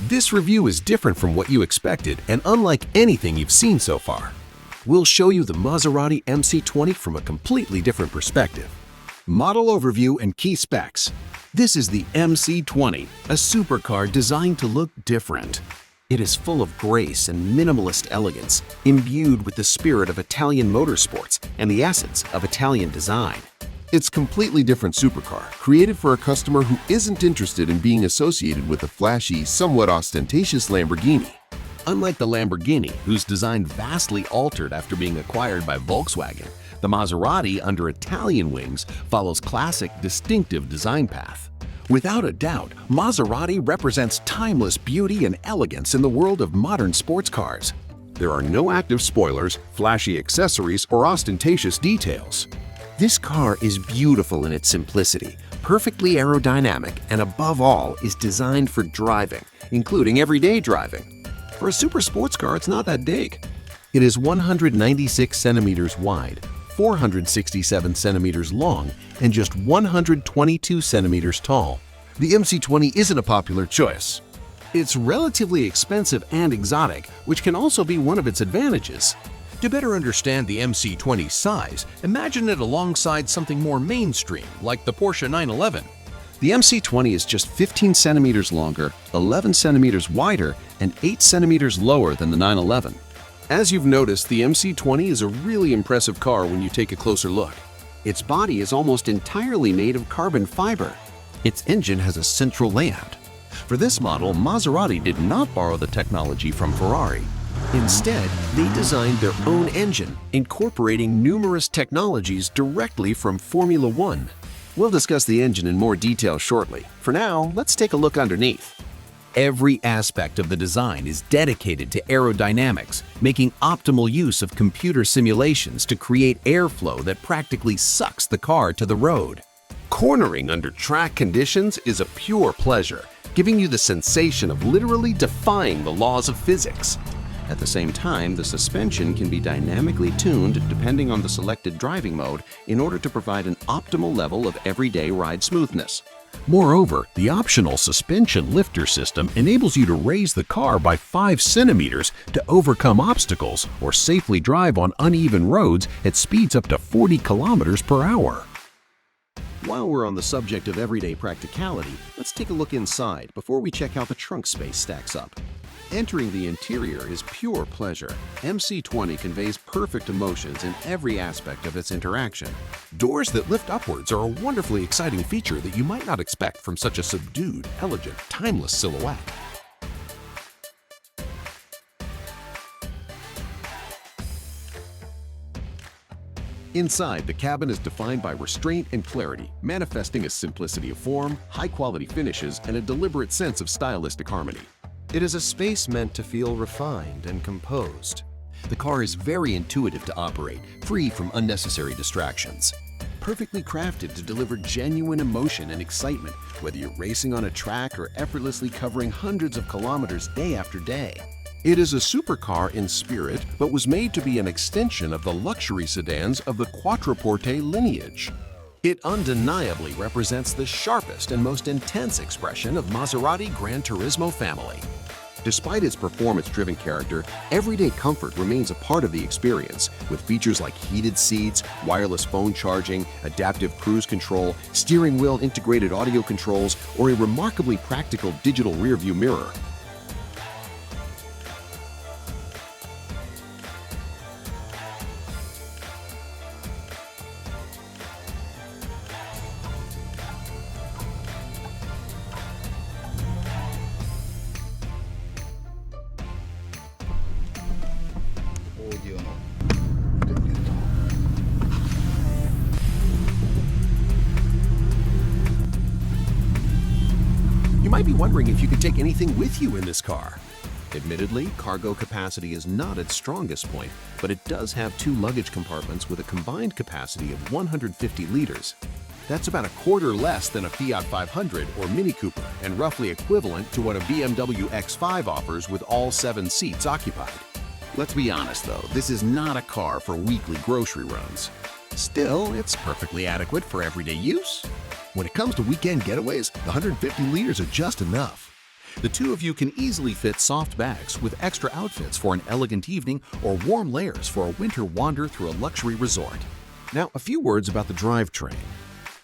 This review is different from what you expected and unlike anything you've seen so far. We'll show you the Maserati MC20 from a completely different perspective. Model overview and key specs. This is the MC20, a supercar designed to look different. It is full of grace and minimalist elegance, imbued with the spirit of Italian motorsports and the essence of Italian design. It's a completely different supercar, created for a customer who isn't interested in being associated with a flashy, somewhat ostentatious Lamborghini. Unlike the Lamborghini, whose design vastly altered after being acquired by Volkswagen, the Maserati, under Italian wings, follows classic, distinctive design path. Without a doubt, Maserati represents timeless beauty and elegance in the world of modern sports cars. There are no active spoilers, flashy accessories, or ostentatious details. This car is beautiful in its simplicity, perfectly aerodynamic, and above all, is designed for driving, including everyday driving. For a super sports car, it's not that big. It is 196 centimeters wide, 467 centimeters long, and just 122 centimeters tall. The MC20 isn't a popular choice. It's relatively expensive and exotic, which can also be one of its advantages. To better understand the MC20's size, imagine it alongside something more mainstream, like the Porsche 911. The MC20 is just 15 centimeters longer, 11 centimeters wider, and 8 centimeters lower than the 911. As you've noticed, the MC20 is a really impressive car when you take a closer look. Its body is almost entirely made of carbon fiber. Its engine has a central layout. For this model, Maserati did not borrow the technology from Ferrari. Instead, they designed their own engine, incorporating numerous technologies directly from Formula One. We'll discuss the engine in more detail shortly. For now, let's take a look underneath. Every aspect of the design is dedicated to aerodynamics, making optimal use of computer simulations to create airflow that practically sucks the car to the road. Cornering under track conditions is a pure pleasure, giving you the sensation of literally defying the laws of physics. At the same time, the suspension can be dynamically tuned depending on the selected driving mode in order to provide an optimal level of everyday ride smoothness. Moreover, the optional suspension lifter system enables you to raise the car by 5 centimeters to overcome obstacles or safely drive on uneven roads at speeds up to 40 kilometers per hour. While we're on the subject of everyday practicality, let's take a look inside before we check how the trunk space stacks up. Entering the interior is pure pleasure. MC20 conveys perfect emotions in every aspect of its interaction. Doors that lift upwards are a wonderfully exciting feature that you might not expect from such a subdued, elegant, timeless silhouette. Inside, the cabin is defined by restraint and clarity, manifesting a simplicity of form, high-quality finishes, and a deliberate sense of stylistic harmony. It is a space meant to feel refined and composed. The car is very intuitive to operate, free from unnecessary distractions. Perfectly crafted to deliver genuine emotion and excitement, whether you're racing on a track or effortlessly covering hundreds of kilometers day after day. It is a supercar in spirit, but was made to be an extension of the luxury sedans of the Quattroporte lineage. It undeniably represents the sharpest and most intense expression of Maserati Gran Turismo family. Despite its performance-driven character, everyday comfort remains a part of the experience, with features like heated seats, wireless phone charging, adaptive cruise control, steering wheel integrated audio controls, or a remarkably practical digital rearview mirror. You might be wondering if you could take anything with you in this car. Admittedly, cargo capacity is not its strongest point, but it does have 2 luggage compartments with a combined capacity of 150 liters. That's about a quarter less than a Fiat 500 or Mini Cooper, and roughly equivalent to what a BMW X5 offers with all 7 seats occupied. Let's be honest though, this is not a car for weekly grocery runs. Still, it's perfectly adequate for everyday use. When it comes to weekend getaways, the 150 liters are just enough. The two of you can easily fit soft bags with extra outfits for an elegant evening or warm layers for a winter wander through a luxury resort. Now, a few words about the drivetrain.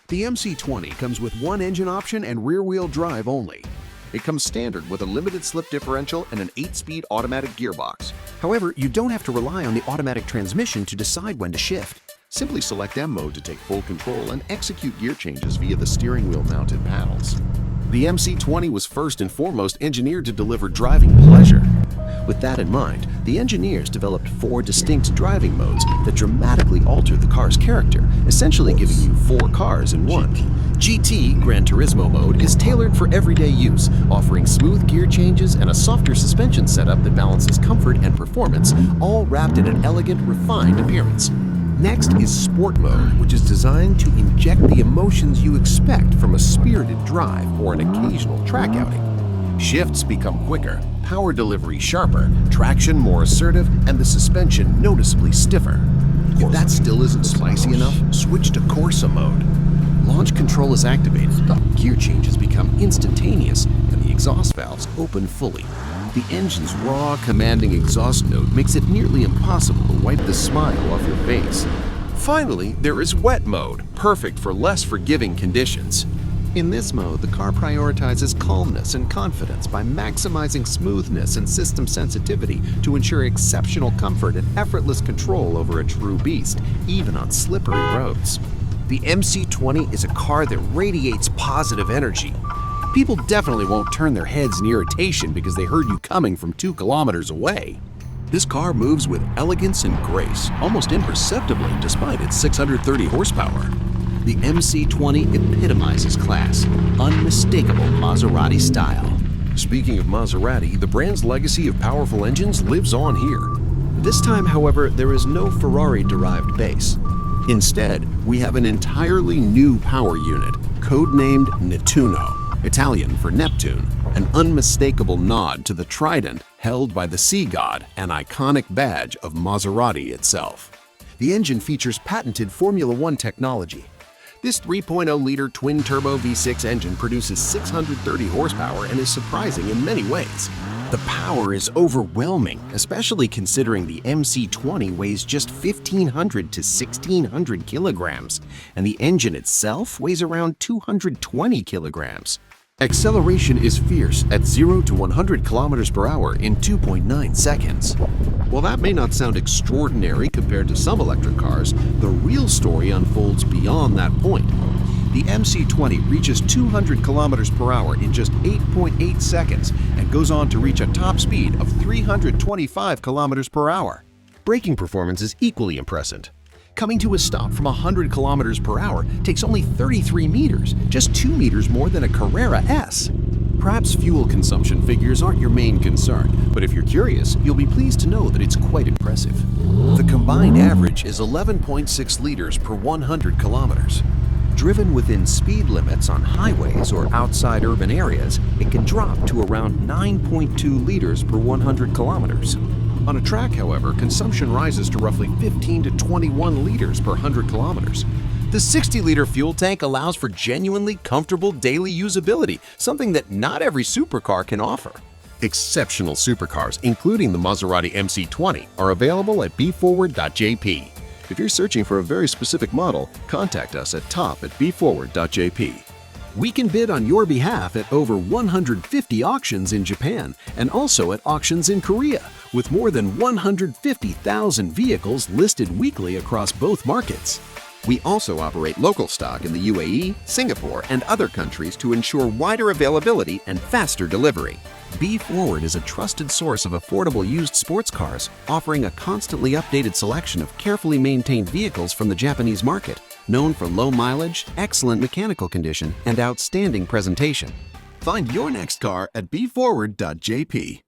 The MC20 comes with one engine option and rear-wheel drive only. It comes standard with a limited slip differential and an 8-speed automatic gearbox. However, you don't have to rely on the automatic transmission to decide when to shift. Simply select M mode to take full control and execute gear changes via the steering wheel mounted paddles. The MC20 was first and foremost engineered to deliver driving pleasure. With that in mind, the engineers developed 4 distinct driving modes that dramatically alter the car's character, essentially giving you 4 cars in one. GT Gran Turismo mode is tailored for everyday use, offering smooth gear changes and a softer suspension setup that balances comfort and performance, all wrapped in an elegant, refined appearance. Next is Sport Mode, which is designed to inject the emotions you expect from a spirited drive or an occasional track outing. Shifts become quicker, power delivery sharper, traction more assertive, and the suspension noticeably stiffer. If that still isn't spicy enough, switch to Corsa Mode. Launch control is activated, gear changes become instantaneous, and the exhaust valves open fully. The engine's raw, commanding exhaust note makes it nearly impossible to wipe the smile off your face. Finally, there is Wet Mode, perfect for less forgiving conditions. In this mode, the car prioritizes calmness and confidence by maximizing smoothness and system sensitivity to ensure exceptional comfort and effortless control over a true beast, even on slippery roads. The MC20 is a car that radiates positive energy. People definitely won't turn their heads in irritation because they heard you coming from 2 kilometers away. This car moves with elegance and grace, almost imperceptibly despite its 630 horsepower. The MC20 epitomizes class, unmistakable Maserati style. Speaking of Maserati, the brand's legacy of powerful engines lives on here. This time, however, there is no Ferrari-derived base. Instead, we have an entirely new power unit, codenamed NETTUNO, Italian for Neptune, an unmistakable nod to the trident held by the sea god, an iconic badge of Maserati itself. The engine features patented Formula One technology. This 3.0-liter twin-turbo V6 engine produces 630 horsepower and is surprising in many ways. The power is overwhelming, especially considering the MC20 weighs just 1,500 to 1,600 kilograms, and the engine itself weighs around 220 kilograms. Acceleration is fierce at 0 to 100 kilometers per hour in 2.9 seconds. While that may not sound extraordinary compared to some electric cars, the real story unfolds beyond that point. The MC20 reaches 200 kilometers per hour in just 8.8 seconds and goes on to reach a top speed of 325 kilometers per hour. Braking performance is equally impressive. Coming to a stop from 100 kilometers per hour takes only 33 meters, just 2 meters more than a Carrera S. Perhaps fuel consumption figures aren't your main concern, but if you're curious, you'll be pleased to know that it's quite impressive. The combined average is 11.6 liters per 100 kilometers. Driven within speed limits on highways or outside urban areas, it can drop to around 9.2 liters per 100 kilometers. On a track, however, consumption rises to roughly 15 to 21 liters per 100 kilometers. The 60-liter fuel tank allows for genuinely comfortable daily usability, something that not every supercar can offer. Exceptional supercars, including the Maserati MC20, are available at BEFORWARD.JP. If you're searching for a very specific model, contact us at top@BEFORWARD.JP. We can bid on your behalf at over 150 auctions in Japan and also at auctions in Korea, with more than 150,000 vehicles listed weekly across both markets. We also operate local stock in the UAE, Singapore, and other countries to ensure wider availability and faster delivery. BeForward is a trusted source of affordable used sports cars, offering a constantly updated selection of carefully maintained vehicles from the Japanese market, known for low mileage, excellent mechanical condition, and outstanding presentation. Find your next car at BeForward.JP.